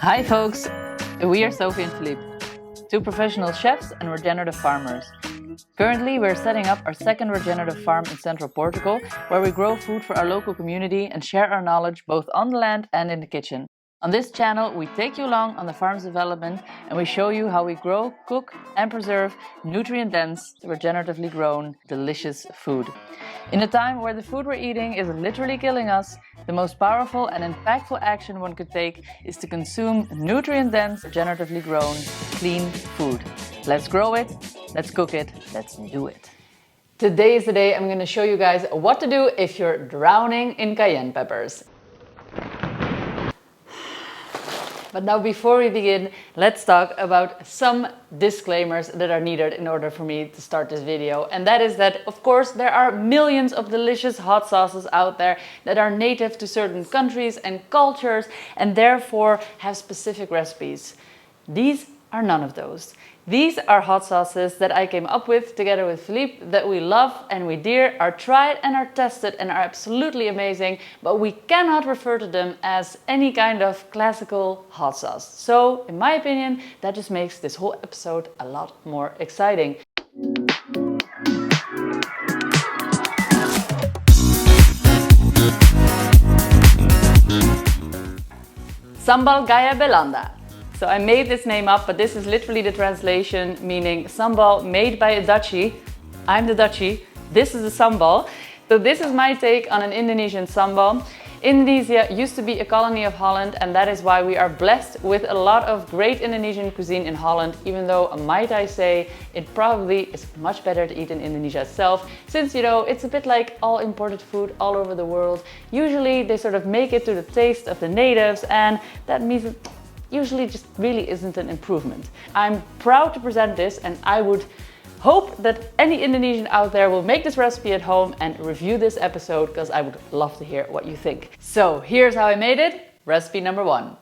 Hi folks, we are Sophie and Philippe, two professional chefs and regenerative farmers. Currently we're setting up our second regenerative farm in central Portugal, where we grow food for our local community and share our knowledge both on the land and in the kitchen. On this channel we take you along on the farm's development and we show you how we grow, cook and preserve nutrient-dense, regeneratively grown, delicious food. In a time where the food we're eating is literally killing us, the most powerful and impactful action one could take is to consume nutrient-dense, regeneratively grown, clean food. Let's grow it, let's cook it, let's do it. Today is the day I'm going to show you guys what to do if you're drowning in cayenne peppers. But now before we begin, let's talk about some disclaimers that are needed in order for me to start this video. And that is that, of course, there are millions of delicious hot sauces out there that are native to certain countries and cultures and therefore have specific recipes. These are none of those. These are hot sauces that I came up with together with Philippe that we love and we dear, are tried and are tested and are absolutely amazing, but we cannot refer to them as any kind of classical hot sauce. So, in my opinion, that just makes this whole episode a lot more exciting. Sambal, gaya, belanda. So I made this name up, but this is literally the translation, meaning sambal made by a Dutchie. I'm the Dutchie, this is a sambal. So this is my take on an Indonesian sambal. Indonesia used to be a colony of Holland, and that is why we are blessed with a lot of great Indonesian cuisine in Holland, even though, might I say, it probably is much better to eat in Indonesia itself, since, you know, it's a bit like all imported food all over the world. Usually they sort of make it to the taste of the natives, and that means it usually just really isn't an improvement. I'm proud to present this, and I would hope that any Indonesian out there will make this recipe at home and review this episode, because I would love to hear what you think. So here's how I made it. Recipe number 1.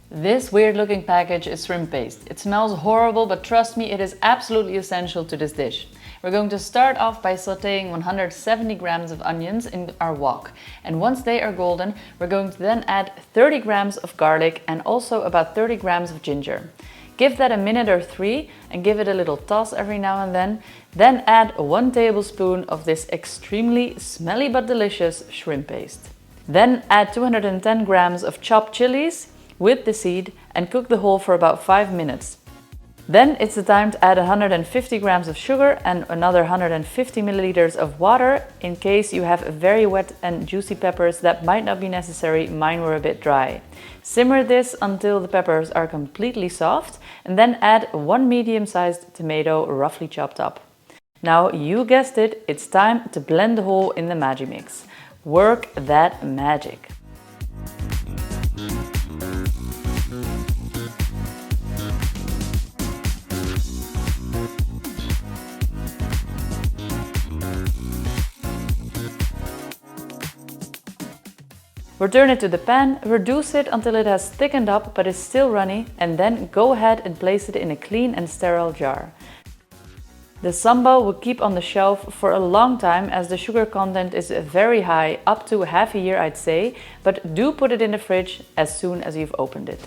This weird looking package is shrimp paste. It smells horrible, but trust me, it is absolutely essential to this dish. We're going to start off by sauteing 170 grams of onions in our wok. And once they are golden, we're going to then add 30 grams of garlic and also about 30 grams of ginger. Give that a minute or 3 and give it a little toss every now and then. Then add 1 tablespoon of this extremely smelly but delicious shrimp paste. Then add 210 grams of chopped chilies with the seed and cook the whole for about 5 minutes. Then it's the time to add 150 grams of sugar and another 150 milliliters of water. In case you have very wet and juicy peppers, that might not be necessary. Mine were a bit dry. Simmer this until the peppers are completely soft and then add 1 medium-sized tomato roughly chopped up. Now, you guessed it, it's time to blend the whole in the Magimix. Work that magic. Return it to the pan, reduce it until it has thickened up but is still runny, and then go ahead and place it in a clean and sterile jar. The sambal will keep on the shelf for a long time as the sugar content is very high, up to half a year I'd say, but do put it in the fridge as soon as you've opened it.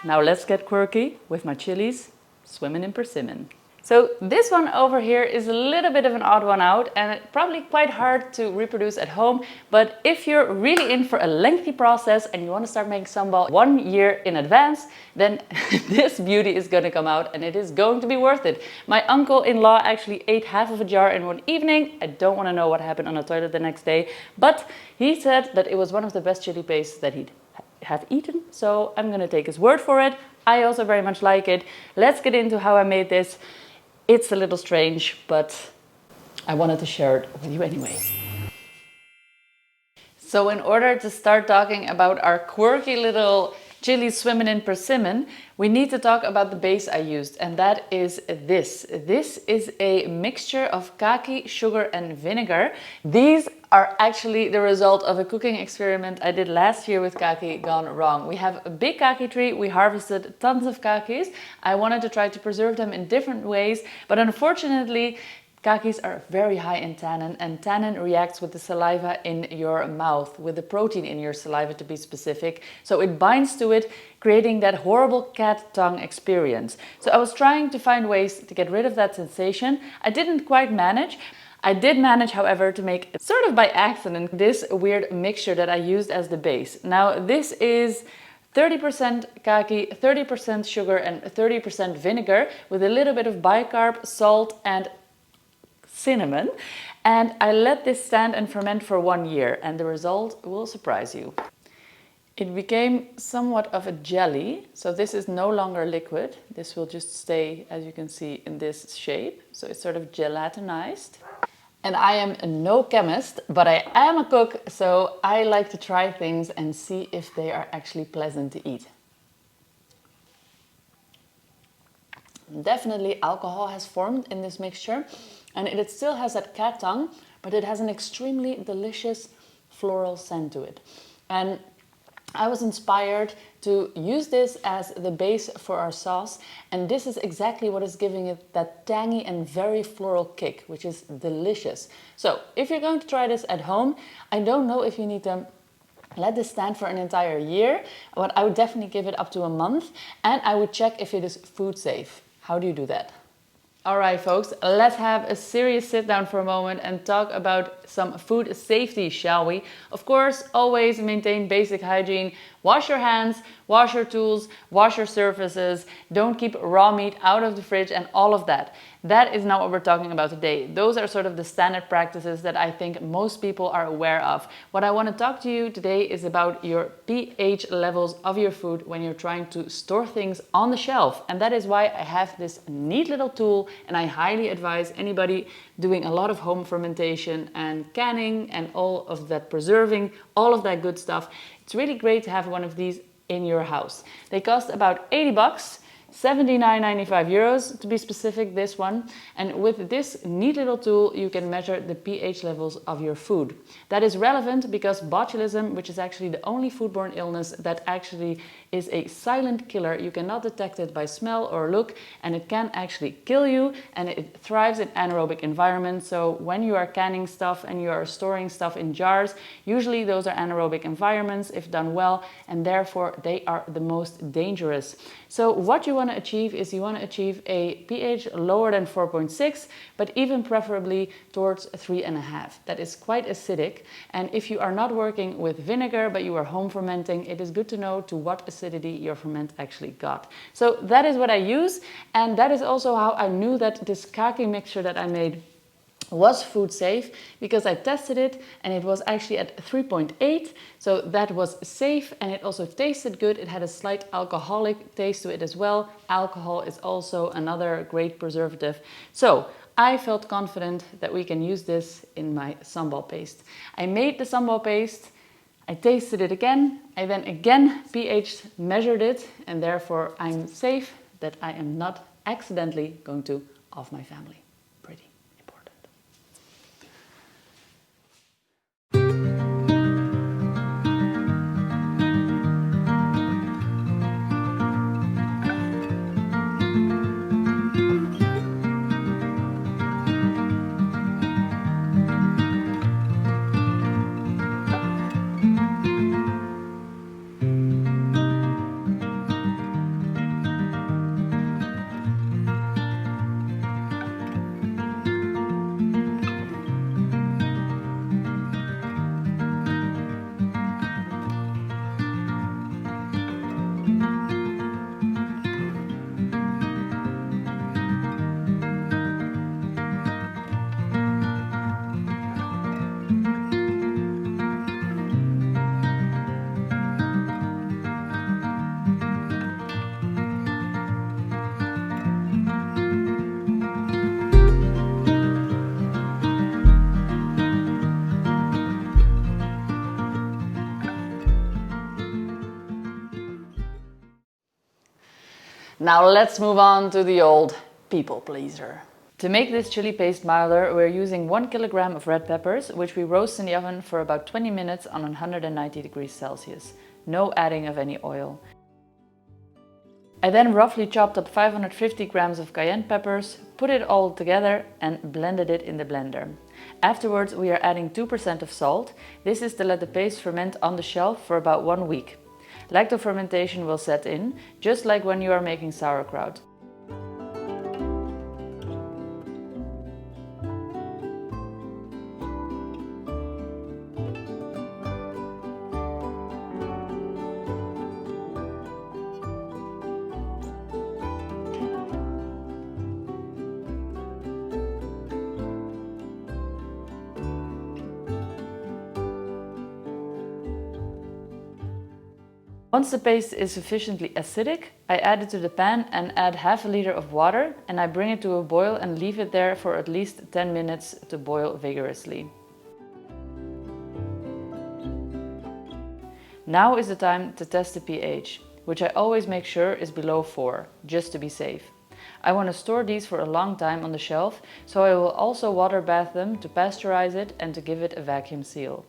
Now let's get quirky with my chilies. Swimming in persimmon. So this one over here is a little bit of an odd one out and probably quite hard to reproduce at home, but if you're really in for a lengthy process and you want to start making sambal 1 year in advance, then this beauty is going to come out and it is going to be worth it. My uncle-in-law actually ate half of a jar in one evening. I don't want to know what happened on the toilet the next day, but he said that it was one of the best chili pastes that he'd have eaten, so I'm going to take his word for it. I also very much like it. Let's get into how I made this. It's a little strange, but I wanted to share it with you anyway. So in order to start talking about our quirky little chilies swimming in persimmon, we need to talk about the base I used, and that is this. This is a mixture of kaki, sugar and vinegar. These are actually the result of a cooking experiment I did last year with kaki gone wrong. We have a big kaki tree, we harvested tons of kakis. I wanted to try to preserve them in different ways, but unfortunately, kakis are very high in tannin, and tannin reacts with the saliva in your mouth, with the protein in your saliva to be specific. So it binds to it, creating that horrible cat tongue experience. So I was trying to find ways to get rid of that sensation. I didn't quite manage. I did manage, however, to make, sort of by accident, this weird mixture that I used as the base. Now, this is 30% kaki, 30% sugar and 30% vinegar with a little bit of bicarb, salt and cinnamon. And I let this stand and ferment for 1 year, and the result will surprise you. It became somewhat of a jelly, so this is no longer liquid. This will just stay, as you can see, in this shape. So it's sort of gelatinized. And I am no chemist, but I am a cook, so I like to try things and see if they are actually pleasant to eat. Definitely alcohol has formed in this mixture, and it still has that cat tongue, but it has an extremely delicious floral scent to it. And I was inspired to use this as the base for our sauce, and this is exactly what is giving it that tangy and very floral kick, which is delicious. So if you're going to try this at home, I don't know if you need to let this stand for an entire year, but I would definitely give it up to a month, and I would check if it is food safe. How do you do that? Alright folks, let's have a serious sit down for a moment and talk about some food safety, shall we? Of course, always maintain basic hygiene. Wash your hands, wash your tools, wash your surfaces. Don't keep raw meat out of the fridge and all of that. That is not what we're talking about today. Those are sort of the standard practices that I think most people are aware of. What I want to talk to you today is about your pH levels of your food when you're trying to store things on the shelf. And that is why I have this neat little tool, and I highly advise anybody doing a lot of home fermentation and canning and all of that preserving, all of that good stuff. It's really great to have one of these in your house. They cost about 80 bucks. 79.95 euros to be specific, this one. And with this neat little tool, you can measure the pH levels of your food. That is relevant because botulism, which is actually the only foodborne illness that actually is a silent killer, you cannot detect it by smell or look, and it can actually kill you, and it thrives in anaerobic environments. So when you are canning stuff and you are storing stuff in jars, usually those are anaerobic environments if done well, and therefore they are the most dangerous. So what you want to achieve is you want to achieve a pH lower than 4.6, but even preferably towards 3.5. That is quite acidic. And if you are not working with vinegar, but you are home fermenting, it is good to know to what acidity your ferment actually got. So that is what I use. And that is also how I knew that this kaki mixture that I made was food safe, because I tested it and it was actually at 3.8, so that was safe, and it also tasted good. It had a slight alcoholic taste to it as well. Alcohol is also another great preservative. So I felt confident that we can use this in my sambal paste. I made the sambal paste, I tasted it again, I then again pH measured it, and therefore I'm safe that I am not accidentally going to off my family. Pretty important. Now let's move on to the old people pleaser. To make this chili paste milder, we're using 1 kilogram of red peppers, which we roast in the oven for about 20 minutes on 190 degrees Celsius. No adding of any oil. I then roughly chopped up 550 grams of cayenne peppers, put it all together and blended it in the blender. Afterwards, we are adding 2% of salt. This is to let the paste ferment on the shelf for about 1 week. Lactofermentation will set in, just like when you are making sauerkraut. Once the paste is sufficiently acidic, I add it to the pan and add half a liter of water, and I bring it to a boil and leave it there for at least 10 minutes to boil vigorously. Now is the time to test the pH, which I always make sure is below 4, just to be safe. I want to store these for a long time on the shelf, so I will also water bath them to pasteurize it and to give it a vacuum seal.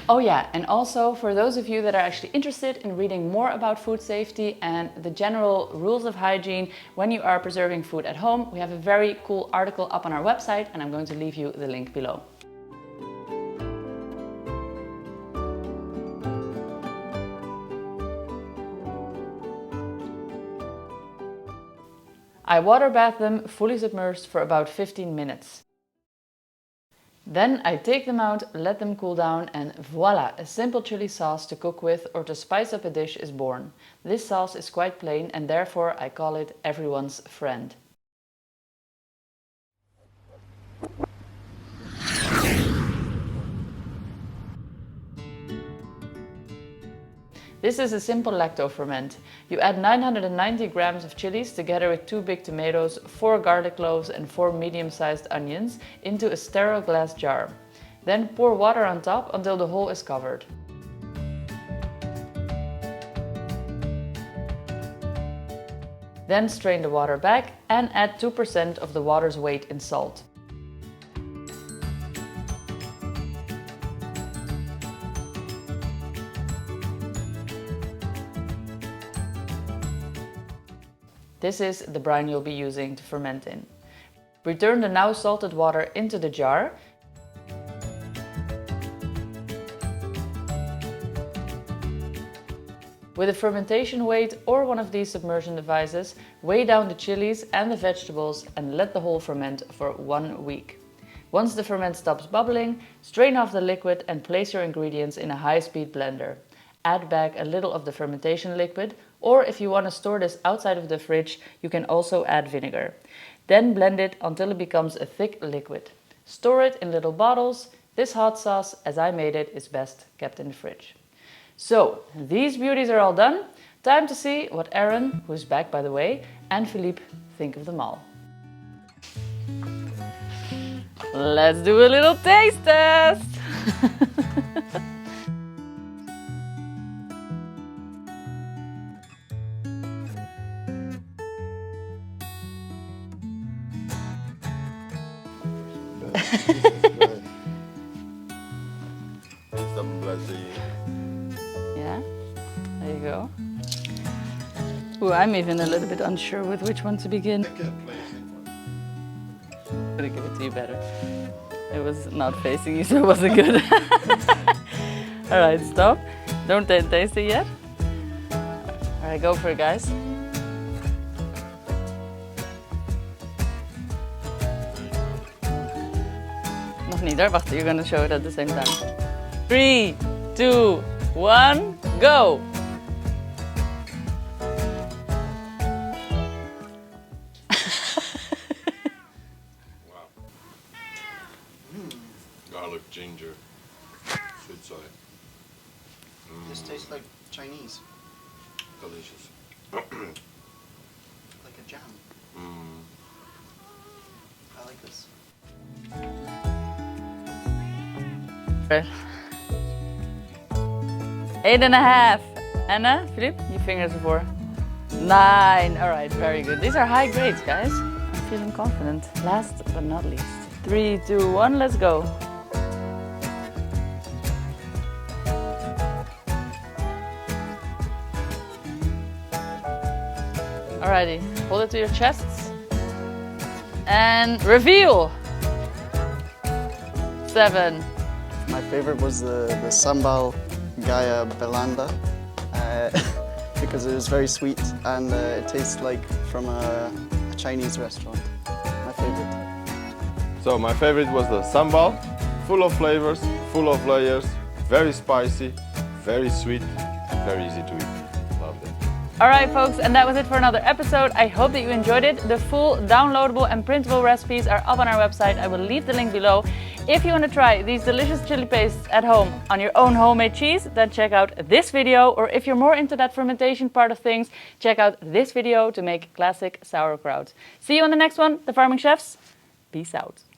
Oh yeah, and also for those of you that are actually interested in reading more about food safety and the general rules of hygiene when you are preserving food at home, we have a very cool article up on our website, and I'm going to leave you the link below. I water bath them fully submerged for about 15 minutes. Then I take them out, let them cool down, and voila, a simple chili sauce to cook with or to spice up a dish is born. This sauce is quite plain and therefore I call it everyone's friend. This is a simple lacto-ferment. You add 990 grams of chilies together with 2 big tomatoes, 4 garlic cloves and 4 medium-sized onions into a sterile glass jar. Then pour water on top until the whole is covered. Then strain the water back and add 2% of the water's weight in salt. This is the brine you'll be using to ferment in. Return the now salted water into the jar. With a fermentation weight or one of these submersion devices, weigh down the chilies and the vegetables and let the whole ferment for 1 week. Once the ferment stops bubbling, strain off the liquid and place your ingredients in a high-speed blender. Add back a little of the fermentation liquid, or if you want to store this outside of the fridge, you can also add vinegar. Then blend it until it becomes a thick liquid. Store it in little bottles. This hot sauce, as I made it, is best kept in the fridge. So, these beauties are all done. Time to see what Aaron, who's back by the way, and Philippe think of them all. Let's do a little taste test! Yeah, there you go. Ooh, I'm even a little bit unsure with which one to begin. I'm gonna give it to you better. It was not facing you, so it wasn't good. Alright, stop. Don't taste it yet. Alright, go for it, guys. Neither. Wacht, you're gonna show it at the same time. 3, 2, 1, go! Wow. Garlic, ginger, should say. This tastes like Chinese. Delicious. Like a jam. I like this. 8.5. Anna, Philippe, je vingers ervoor. 9. All right, very good. These are high grades, guys. I'm feeling confident. Last but not least. 3, 2, 1, let's go. Alrighty, hold it to your chests. And reveal. 7. My favorite was the Sambal gaya belanda because it was very sweet and it tastes like from a Chinese restaurant. My favorite. So my favorite was the sambal, full of flavors, full of layers, very spicy, very sweet, very easy to eat. Loved it. Alright folks, and that was it for another episode. I hope that you enjoyed it. The full downloadable and printable recipes are up on our website. I will leave the link below. If you want to try these delicious chili pastes at home on your own homemade cheese, then check out this video. Or if you're more into that fermentation part of things, check out this video to make classic sauerkraut. See you on the next one, the Farming Chefs. Peace out.